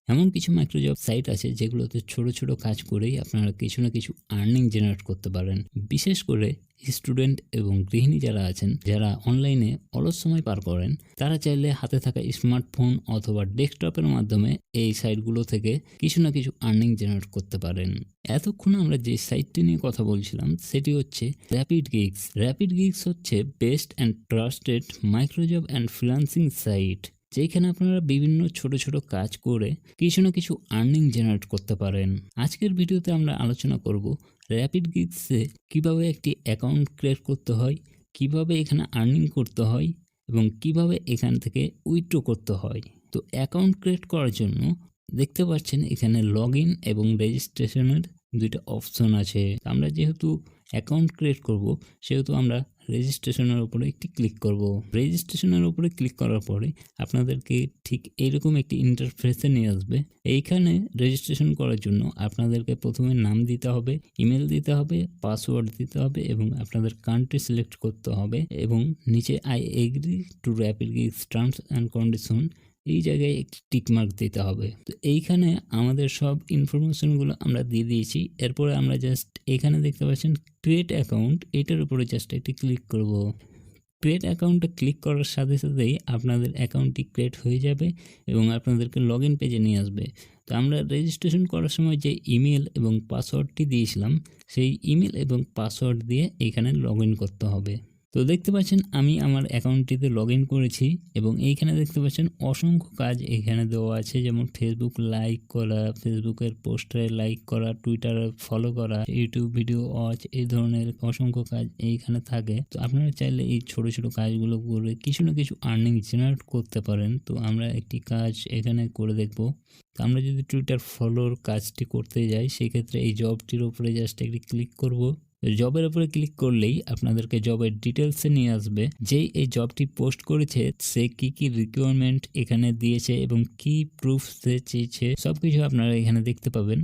এমন কিছু microjob site আছে যেগুলোতে ছোট ছোট কাজ করেই আপনারা কিছু না কিছু আর্নিং জেনারেট করতে পারেন। বিশেষ করে স্টুডেন্ট এবং গৃহিণী যারা আছেন, যারা অনলাইনে অলস সময় পার করেন, তারা চাইলে হাতে থাকা স্মার্টফোন অথবা ডেস্কটপের মাধ্যমে এই সাইটগুলো থেকে কিছু না কিছু আর্নিং জেনারেট করতে পারেন। এতক্ষণ আমরা যে সাইটটি নিয়ে কথা বলছিলাম সেটি হচ্ছে র্যাপিড গিগস। র্যাপিড গিগস হচ্ছে best and trusted microjob and freelancing site, যেখানে আপনারা বিভিন্ন ছোট ছোট কাজ করে কিছু না কিছু আর্নিং জেনারেট করতে পারেন। আজকের ভিডিওতে আমরা আলোচনা করব র্যাপিড গিগসে কিভাবে একটি অ্যাকাউন্ট ক্রিয়েট করতে হয়, কিভাবে এখানে আর্নিং করতে হয় এবং কিভাবে এখান থেকে উইথড্র করতে হয়। তো অ্যাকাউন্ট ক্রিয়েট করার জন্য দেখতে পাচ্ছেন এখানে লগ ইন এবং রেজিস্ট্রেশনের দুইটা অপশন আছে। আমরা যেহেতু অ্যাকাউন্ট ক্রিয়েট করব সেহেতু আমরা রেজিস্ট্রেশনের উপরে একটি ক্লিক করব। রেজিস্ট্রেশনের উপরে ক্লিক করার পরে আপনাদেরকে ঠিক এইরকম একটি ইন্টারফেসে নিয়ে আসবে। এইখানে রেজিস্ট্রেশন করার জন্য আপনাদেরকে প্রথমে নাম দিতে হবে, ইমেল দিতে হবে, পাসওয়ার্ড দিতে হবে এবং আপনাদের কান্ট্রি সিলেক্ট করতে হবে এবং নিচে I agree to rapid gigs terms and condition এই জায়গায় একটি টিকমার্ক দিতে হবে। তো এইখানে আমাদের সব ইনফরমেশনগুলো আমরা দিয়ে দিয়েছি। এরপরে আমরা জাস্ট এখানে দেখতে পাচ্ছেন ক্রিয়েট অ্যাকাউন্ট, এটার উপরে জাস্ট একটি ক্লিক করব। ক্রিয়েট অ্যাকাউন্টে ক্লিক করার সাথে সাথেই আপনাদের অ্যাকাউন্টটি ক্রিয়েট হয়ে যাবে এবং আপনাদেরকে লগ ইন পেজে নিয়ে আসবে। তো আমরা রেজিস্ট্রেশন করার সময় যে ইমেল এবং পাসওয়ার্ডটি দিয়েছিলাম সেই ইমেল এবং পাসওয়ার্ড দিয়ে এখানে লগ ইন করতে হবে। তো দেখতে পাচ্ছেন আমি আমার অ্যাকাউন্টটিতে লগ ইন করেছি এবং এইখানে দেখতে পাচ্ছেন অসংখ্য কাজ এখানে দেওয়া আছে, যেমন ফেসবুক লাইক করা, ফেসবুকের পোস্টারে লাইক করা, টুইটারে ফলো করা, ইউটিউব ভিডিও ওয়াচ, এই ধরনের অসংখ্য কাজ এইখানে থাকে। তো আপনারা চাইলে এই ছোট ছোট কাজগুলো করে কিছু না কিছু আর্নিং জেনারেট করতে পারেন। তো আমরা একটি কাজ এখানে করে দেখব। তো আমরা যদি টুইটার ফলোর কাজটি করতে যাই সেক্ষেত্রে এই জবটির উপরে জাস্ট একটি ক্লিক করব। জবের উপরে ক্লিক করলেই আপনাদেরকে জবের ডিটেলসে নিয়ে আসবে। যেই এই জবটি পোস্ট করেছে সে কি কি রিকোয়ারমেন্ট এখানে দিয়েছে এবং কি প্রুফ সে চেয়েছে সবকিছু আপনারা এখানে দেখতে পাবেন।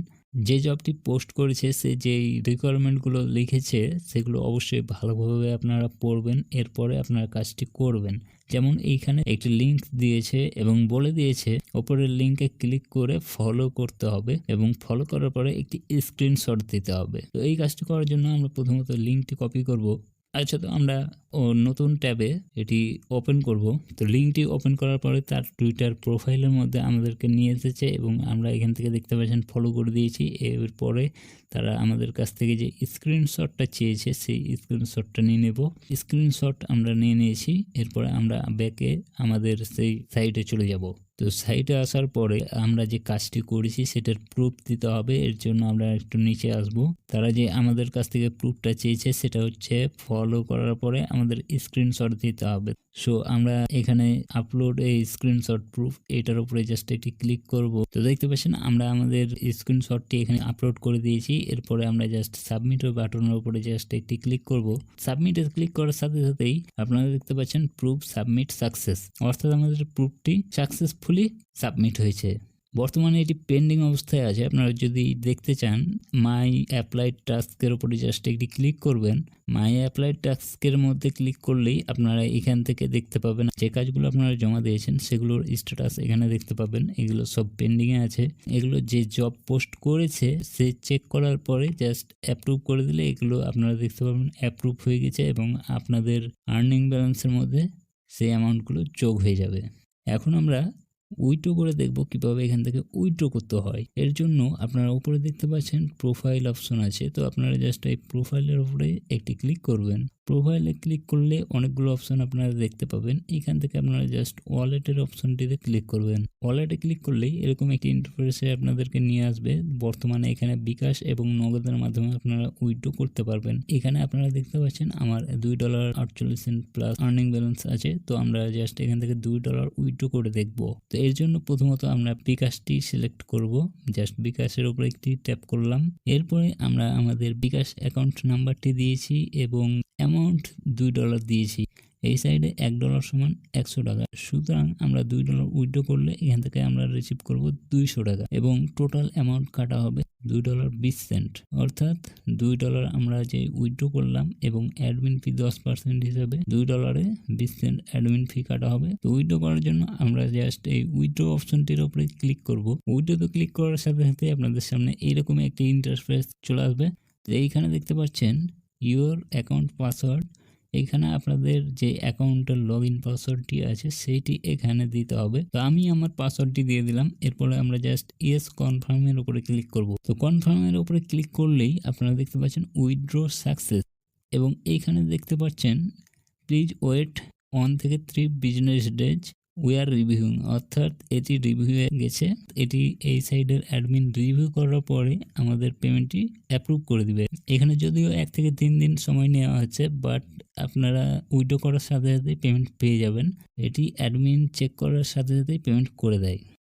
যে জবটি পোস্ট করেছে সে যেই রিকোয়ারমেন্টগুলো লিখেছে সেগুলো অবশ্যই ভালোভাবে আপনারা পড়বেন, এরপরে আপনারা কাজটি করবেন। যেমন এইখানে একটি লিঙ্ক দিয়েছে এবং বলে দিয়েছে ওপরের লিঙ্কে ক্লিক করে ফলো করতে হবে এবং ফলো করার পরে একটি স্ক্রিনশট দিতে হবে। তো এই কাজটি করার জন্য আমরা প্রথমত লিঙ্কটি কপি করব। আচ্ছা, তো আমরা নতুন ট্যাবে এটি ওপেন করব। তো লিঙ্কটি ওপেন করার পরে তার টুইটার প্রোফাইলের মধ্যে আমাদেরকে নিয়ে এসেছে এবং আমরা এখান থেকে দেখতে পাচ্ছেন ফলো করে দিয়েছি। এরপরে তারা আমাদের কাছ থেকে যে স্ক্রিনশটটা চেয়েছে সেই স্ক্রিনশটটা নিয়ে নেব। স্ক্রিনশট আমরা নিয়ে নিয়েছি। এরপরে আমরা ব্যাকে আমাদের সেই সাইটে চলে যাব। তো সাইটে আসার পরে আমরা যে কাজটি করেছি সেটার প্রুফ দিতে হবে। এর জন্য আমরা একটু নিচে আসব। তারা যে আমাদের কাছ থেকে প্রুফটা চেয়েছে সেটা হচ্ছে ফলো করার পরে আমাদের স্ক্রিনশট দিতে হবে। সো আমরা এখানে আপলোড এই স্ক্রিনশট প্রুফ এটার উপরে জাস্ট একটি ক্লিক করব। তো দেখতে পাচ্ছেন আমরা আমাদের স্ক্রিনশটটি এখানে আপলোড করে দিয়েছি। এরপরে আমরা জাস্ট সাবমিট বাটনের উপরে জাস্ট একটি ক্লিক করব। সাবমিটে ক্লিক করার সাথে সাথেই আপনারা দেখতে পাচ্ছেন প্রুফ সাবমিট সাকসেস, অর্থাৎ আমাদের প্রুফটি সাকসেসফুলি সাবমিট হয়েছে। বর্তমানে এটি পেন্ডিং অবস্থায় আছে। আপনারা যদি দেখতে চান মাই অ্যাপ্লাইড টাস্কের উপরে জাস্ট একটি ক্লিক করবেন। মাই অ্যাপ্লাইড টাস্কের মধ্যে ক্লিক করলেই আপনারা এখান থেকে দেখতে পাবেন যে কাজগুলো আপনারা জমা দিয়েছেন সেগুলোর স্ট্যাটাস এখানে দেখতে পাবেন। এগুলো সব পেন্ডিংয়ে আছে। এগুলো যে জব পোস্ট করেছে সে চেক করার পরে জাস্ট অ্যাপ্রুভ করে দিলে এগুলো আপনারা দেখতে পাবেন অ্যাপ্রুভ হয়ে গেছে এবং আপনাদের আর্নিং ব্যালেন্সের মধ্যে সেই অ্যামাউন্টগুলো যোগ হয়ে যাবে। এখন আমরা উইথড্র করে দেখব কিভাবে এখান থেকে উইথড্র করতে হয়। এর জন্য আপনারা উপরে দেখতে পাচ্ছেন প্রোফাইল অপশন আছে। তো আপনারা জাস্ট এই প্রোফাইলের উপরে একটি ক্লিক করবেন। প্রোফাইলে ক্লিক করলে অনেকগুলো অপশন আপনারা দেখতে পাবেন। এখান থেকে আপনারা জাস্ট ওয়ালেটের অপশনটিতে ক্লিক করবেন। ওয়ালেটে ক্লিক করলেই এরকম একটি ইন্টারফেসে আপনাদেরকে নিয়ে আসবে। বর্তমানে এখানে বিকাশ এবং নগদের মাধ্যমে আপনারা উইথড্র করতে পারবেন। এখানে আপনারা দেখতে পাচ্ছেন আমার $2.48 প্লাস আর্নিং ব্যালেন্স আছে। তো আমরা জাস্ট এখান থেকে $2 উইথড্র করে দেখব। তো এর জন্য প্রথমত আমরা বিকাশটি সিলেক্ট করব। জাস্ট বিকাশের উপরে একটি ট্যাপ করলাম। এরপরে আমরা আমাদের বিকাশ অ্যাকাউন্ট নাম্বারটি দিয়েছি এবং অ্যামাউন্ট $2 দিয়েছি। এই সাইডে $1 সমান 100 টাকা। সুতরাং আমরা $2 উইথড্র করলে এখান থেকে আমরা রিসিভ করব 200 টাকা এবং টোটাল অ্যামাউন্ট কাটা হবে $2.20। অর্থাৎ $2 আমরা যে উইথড্র করলাম এবং অ্যাডমিন ফি 10% হিসাবে $2.20 অ্যাডমিন ফি কাটা হবে। তো উইথড্র করার জন্য আমরা জাস্ট এই উইথড্র অপশনটির উপরে ক্লিক করব। উইথড্রোতে ক্লিক করার সাথে সাথে আপনাদের সামনে এইরকম একটি ইন্টারফেস চলে আসবে। তো এইখানে দেখতে পাচ্ছেন ইউর অ্যাকাউন্ট পাসওয়ার্ড। এইখানে আপনাদের যে অ্যাকাউন্টের লগ ইন পাসওয়ার্ডটি আছে সেইটি এখানে দিতে হবে। তো আমি আমার পাসওয়ার্ডটি দিয়ে দিলাম। এরপরে আমরা জাস্ট ইয়েস কনফার্মের উপরে ক্লিক করব। তো কনফার্মের উপরে ক্লিক করলেই আপনারা দেখতে পাচ্ছেন উইথড্র সাকসেস এবং এইখানে দেখতে পাচ্ছেন প্লিজ ওয়েট 1 থেকে 3 business days we are reviewing, অর্থাৎ এটি রিভিউয়ে গেছে। এটি এই সাইডের অ্যাডমিন রিভিউ করার পরে আমাদের পেমেন্টটি অ্যাপ্রুভ করে দিবে। এখানে যদিও 1 থেকে 3 দিন সময় নেওয়া হচ্ছে, বাট আপনারা উইথড্র করার সাথে সাথেই পেমেন্ট পেয়ে যাবেন। এটি অ্যাডমিন চেক করার সাথে সাথেই পেমেন্ট করে দেয়।